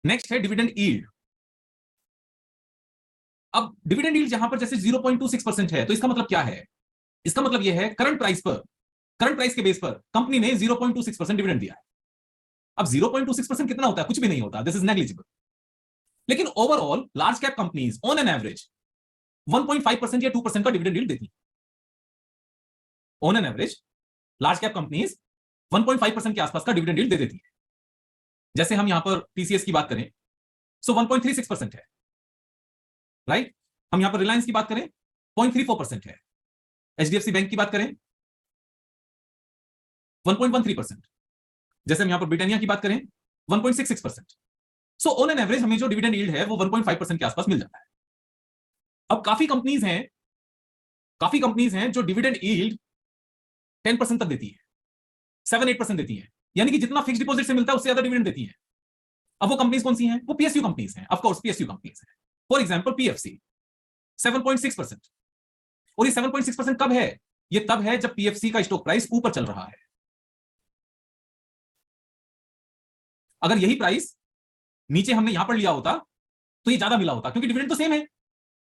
Next है dividend yield. अब dividend yield जहां पर जैसे 0.26% है, तो इसका मतलब क्या है? इसका मतलब यह है करंट प्राइस के बेस पर कंपनी ने 0.26% डिविडेंड दिया है। अब 0.26% कितना होता है? कुछ भी नहीं होता, दिस इज नेग्लिजिबल। लेकिन overall large cap companies on an average 1.5% या 2% का डिविडेंड यील्ड देती है। On an average large cap companies 1.5% के आसपास का डिविडेंड यील्ड दे देती है। जैसे हम यहां पर टीसीएस की बात करें, सो 1.36% है, राइट? हम यहां पर रिलायंस की बात करें 0.34% है, एचडीएफसी बैंक की बात करें 1.13%, जैसे हम यहां पर ब्रिटानिया की बात करें 1.66%। सो ऑन एन एवरेज हमें जो डिविडेंड यील्ड है वो 1.5% के आसपास मिल जाता है। अब काफी कंपनीज हैं जो डिविडेंड यील्ड 10% तक देती है, 7-8% देती है, यानी कि जितना फिक्स डिपॉजिट से मिलता है उससे ज्यादा डिविडेंड देती है। अब वो कंपनीज कौन सी हैं? वो पीएसयू कंपनीज हैं, ऑफ कोर्स पीएसयू कंपनीज हैं। For example PFC 7.6%। और ये 7.6% कब है? ये तब है जब पीएफसी का स्टॉक प्राइस ऊपर चल रहा है। अगर यही प्राइस नीचे हमने यहां पर लिया होता तो ये ज्यादा मिला होता, क्योंकि डिविडेंड तो सेम है।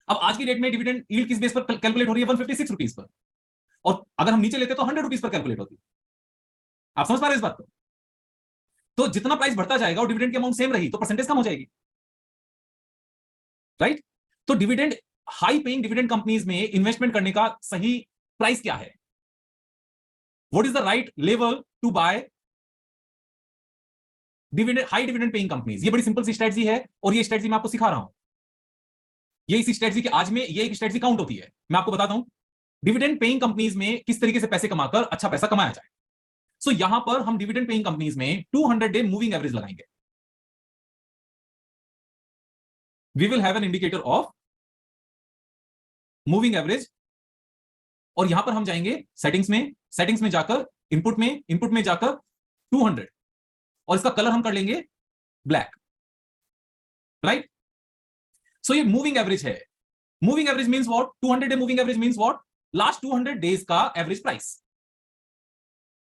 अब आज की डेट में डिविडेंड यील्ड किस बेस पर कैलकुलेट हो रही है? 156 रुपीज पर, और अगर हम नीचे लेते तो 100 रुपीज पर कैलकुलेट होती। आप समझ पा रहे हैं इस बात को? तो जितना प्राइस बढ़ता जाएगा और डिविडेंड की अमाउंट सेम रही तो परसेंटेज कम हो जाएगी, राइट? तो dividend, high paying dividend companies में इन्वेस्टमेंट करने का सही प्राइस क्या है? What is the right level to buy dividend, high dividend paying companies? ये बड़ी सिंपल सी स्ट्रेटजी है और ये स्ट्रेटजी मैं आपको सिखा रहा हूं। ये इसी स्ट्रेटजी के आज में ये एक स्ट्रेटजी काउंट होती है। मैं आपको बताता हूं डिविडेंड पेइंग कंपनीज में किस तरीके से पैसे कमाकर अच्छा पैसा कमाया जाए। सो यहां पर हम डिविडेंड पेइंग कंपनीज में 200 डे मूविंग एवरेज लगाएंगे। We will have an indicator of moving average, और यहां पर हम जाएंगे सेटिंग्स में जाकर इनपुट में जाकर 200, और इसका कलर हम कर लेंगे ब्लैक, राइट? सो ये मूविंग एवरेज है। Moving average means what? 200 day moving average means what? Last 200 days का एवरेज प्राइस,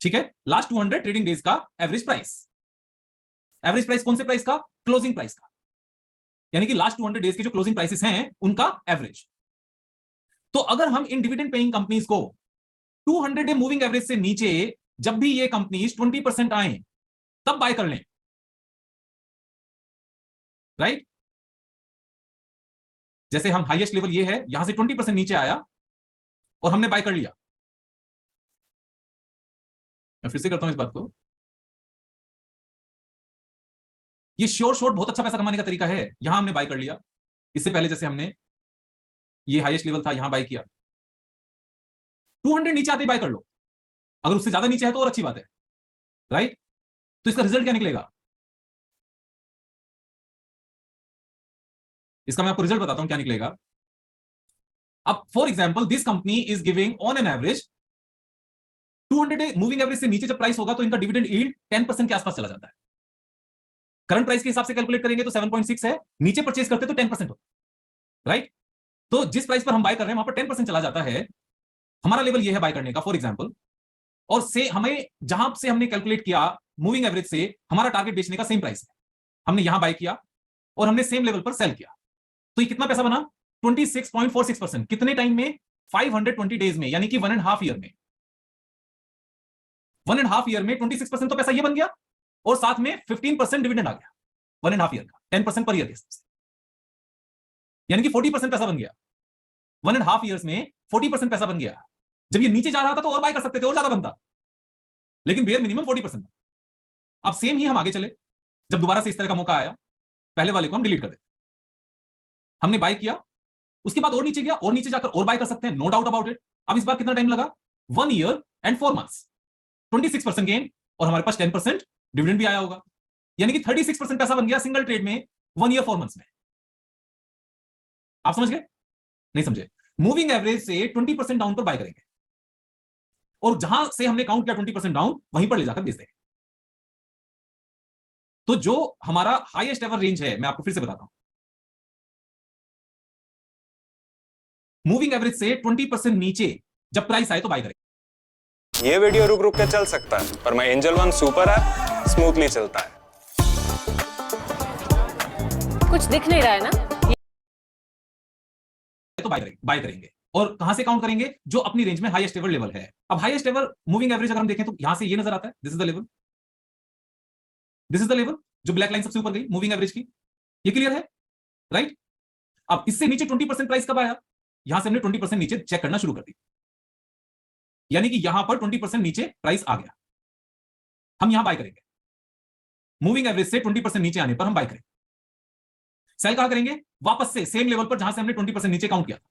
ठीक है? लास्ट 200 ट्रेडिंग डेज का एवरेज प्राइस। एवरेज प्राइस कौन से प्राइस का? क्लोजिंग प्राइस का, यानी कि लास्ट 200 डेज के जो क्लोजिंग प्राइसेस हैं उनका एवरेज। तो अगर हम इन डिविडेंड पेइंग कंपनीज को 200 डे मूविंग एवरेज से नीचे जब भी ये कंपनीज 20% आए तब बाय कर लें, राइट? जैसे हम हाईएस्ट लेवल ये है, यहां से 20% नीचे आया और हमने बाय कर लिया। मैं फिर से करता हूं इस बात को। ये श्योर शॉर्ट बहुत अच्छा पैसा कमाने का तरीका है। यहां हमने बाय कर लिया, इससे पहले जैसे हमने ये हाईएस्ट लेवल था यहां बाय किया, 200 नीचे आते ही बाय कर लो। अगर उससे ज्यादा नीचे है तो और अच्छी बात है, राइट? तो इसका रिजल्ट क्या निकलेगा? इसका मैं आपको रिजल्ट बताता हूं क्या निकलेगा। अब for example this company is giving on an average 200 day moving average से नीचे जब प्राइस होगा तो इनका डिविडेंड यील्ड 10% के आसपास चला जाता है। करंट प्राइस के हिसाब से कैलकुलेट करेंगे तो 7.6 है, नीचे परचेज करते तो 10% हो, राइट? तो जिस प्राइस पर हम बाय कर रहे हैं वहां पर 10% चला जाता है। हमारा लेवल ये है बाय करने का, फॉर एग्जांपल, और से हमें जहां से हमने कैलकुलेट किया मूविंग एवरेज से हमारा टारगेट बेचने का सेम प्राइस है, हमने यहां बाय किया और हमने सेम लेवल पर सेल किया, तो ये कितना पैसा बना? 26.46%। कितने टाइम में? 520 डेज में, यानी कि 1.5 ईयर में। 1.5 ईयर में 26% तो पैसा ये बन गया, और साथ में 15% डिविडेंड आ गया 1.5 ईयर का, 10% पर ईयर के हिसाब से, यानी कि 40% पैसा बन गया 1.5 ईयर्स में। 40% पैसा बन गया। जब ये नीचे जा रहा था तो और बाय कर सकते थे, और ज्यादा बनता, लेकिन बेयर मिनिमम 40%। अब सेम ही हम आगे चले, जब दोबारा से इस तरह का मौका आया, पहले वाले को हम डिलीट कर देते। हमने बाय किया, उसके बाद और नीचे गया, और नीचे जाकर और बाय कर सकते हैं, नो डाउट अबाउट इट। अब इस बार कितना टाइम लगा? 1 ईयर एंड 4 मंथ्स, 26% गेन, और हमारे पास 10% डिविडेंड भी आया होगा, यानी कि 36% पैसा बन गया सिंगल ट्रेड में 1 ईयर 4 मंथ्स में। आप समझ गए? नहीं समझे? मूविंग एवरेज से 20% डाउन पर बाय करेंगे, और जहां से हमने काउंट किया 20% डाउन, वहीं पर ले जाकर बेच देंगे। तो जो हमारा हाईएस्ट एवर रेंज है, मैं आपको फिर से बताता हूं, मूविंग एवरेज से 20% नीचे जब प्राइस आए तो बाय करें। ये वीडियो रुक रुक के चल सकता है, पर मैं angel one super app smoothly चलता है। कुछ दिख नहीं रहा है ना? तो बाय करेंगे और कहां से काउंट करेंगे? जो अपनी रेंज में हाईएस्ट एवर लेवल है। अब हाईएस्ट एवर मूविंग एवरेज अगर हम देखें तो यहां से ये नजर आता है, this is the level, this is the level, जो ब्लैक लाइन सबसे ऊपर गई मूविंग एवरेज की। ये क्लियर है, राइट? अब इससे नीचे 20% प्राइस कब आया? यहां से हमने 20% नीचे चेक करना शुरू कर दी, यानी कि यहां पर 20% नीचे प्राइस आ गया, हम यहां बाय करेंगे। मूविंग एवरेज से 20% नीचे आने पर हम बाय करेंगे। सेल कहां करेंगे? वापस से सेम लेवल पर जहां से हमने 20% नीचे काउंट किया था,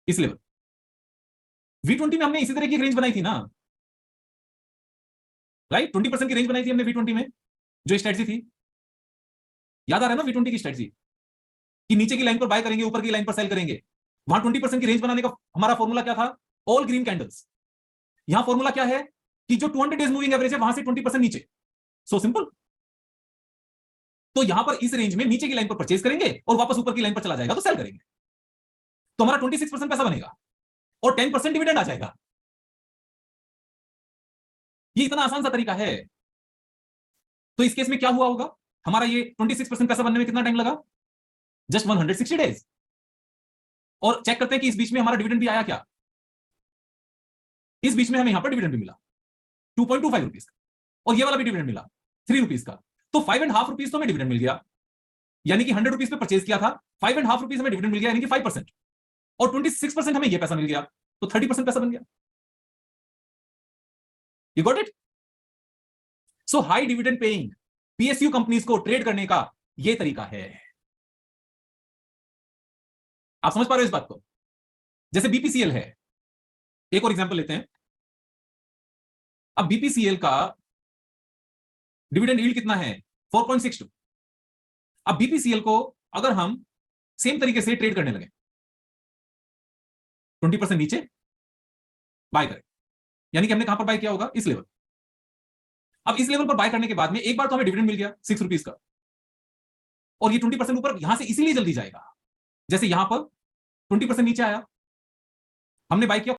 इस लेवल। V20 में हमने इसी तरह की रेंज बनाई थी ना, राइट? 20% की रेंज बनाई थी हमने V20 में, जो स्ट्रेटजी थी, याद आ रहा है ना V20 की स्ट्रेटजी? कि नीचे की लाइन पर बाय करेंगे, ऊपर की लाइन पर सेल करेंगे। वहां 20% की रेंज बनाने का हमारा फॉर्मूला क्या था? All green candles. यहां फॉर्मूला क्या है? कि जो 200 डेज मूविंग एवरेज है वहां से 20% नीचे। So simple. तो यहां पर इस रेंज में नीचे की लाइन पर परचेज करेंगे और वापस ऊपर की लाइन पर चला जाएगा तो सेल करेंगे, तो हमारा 26% पैसा बनेगा और 10% डिविडेंड आ जाएगा। ये इतना आसान सा तरीका है। तो इस केस में क्या हुआ होगा? हमारा ये 26% पैसा बनने में कितना टाइम लगा? Just 160 days. और चेक करते हैं कि इस बीच में हमारा डिविडेंड भी आया क्या? इस बीच में हमें यहां पर डिविडेंड भी मिला 2.25 रुपीज का, और ये वाला भी डिविडेंड मिला 3 रुपीज का। तो 5.5 रुपीज तो हमें डिविडेंड मिल गया, यानी कि 100 रुपीज पे परचेज किया था, 5.5 रुपीज हमें डिविडेंड मिल गया, यानी कि 5%, और 26% हमें ये पैसा मिल गया, तो 30% पैसा बन गया। You got it? So high dividend paying PSU companies को ट्रेड करने का यह तरीका है। आप समझ पा रहे हो इस बात को? जैसे BPCL है, एक और एग्जांपल लेते हैं। अब BPCL का डिविडेंड यील्ड कितना है? 4.62। अब BPCL को अगर हम सेम तरीके से ट्रेड करने लगे, 20% नीचे बाय करें, यानी कि हमने कहां पर बाय किया होगा? इस लेवल। अब इस लेवल पर बाय करने के बाद में एक बार तो हमें डिविडेंड मिल गया 6 रुपीज का, और ये 20% ऊपर यहां से इसीलिए जल्दी जाएगा, जैसे यहां पर 20% नीचे आया, हमने बाय किया